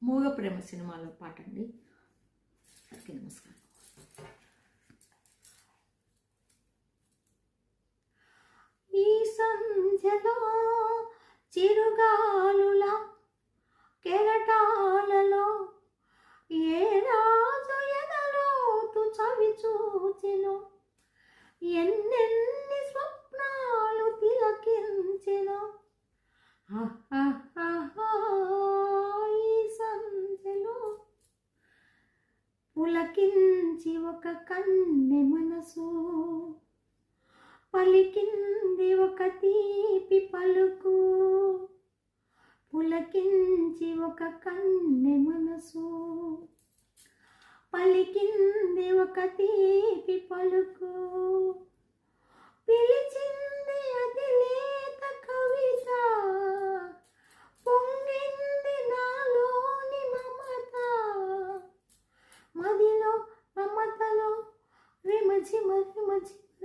మూగ ప్రేమ సినిమాలో పాట అండి. అందరికీ నమస్కారం. ఈ సంధ్యలో చిరుగాలుల కెరటాలలో ఏ రాజు ఎదలోతు చవి చూచెను, ఎన్నెన్ని స్వప్నాలు తిలకించెను. ఈ సంధ్యలో పులకించి ఒక కన్నె మనసు, పలికింది ఒక తీపి పలుకు. పులకించి ఒక కన్నె మనసు, పలికింది ఒక తీపి పలుకు. పిలిచింది అది లేత కవిత, పొంగింది నాలోని మమత. మదిలో మమతలో రిమజిమ రిమజిమ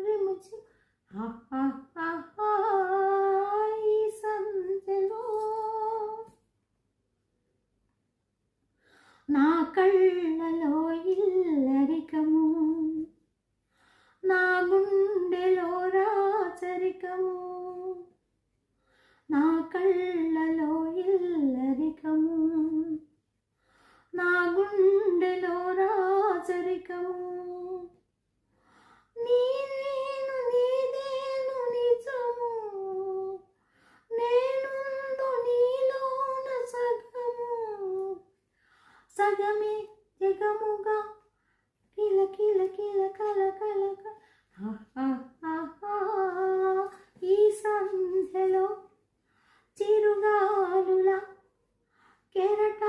రిమజిమ. ఈ సంధ్యలో నా కళ్ళలో ఇల్లరికము, నా గుండెలో రాచరికము. నా కళ్ళలో ఇల్లరికము, నా గుండెలో రాచరికము. నీదేను నీదేను నిజము, నేనుందు నీలోన సగము. సగమే జగముగా కిల కిల కిల కల కల. ఈ సంధ్యలో చిరుగాలుల కెరట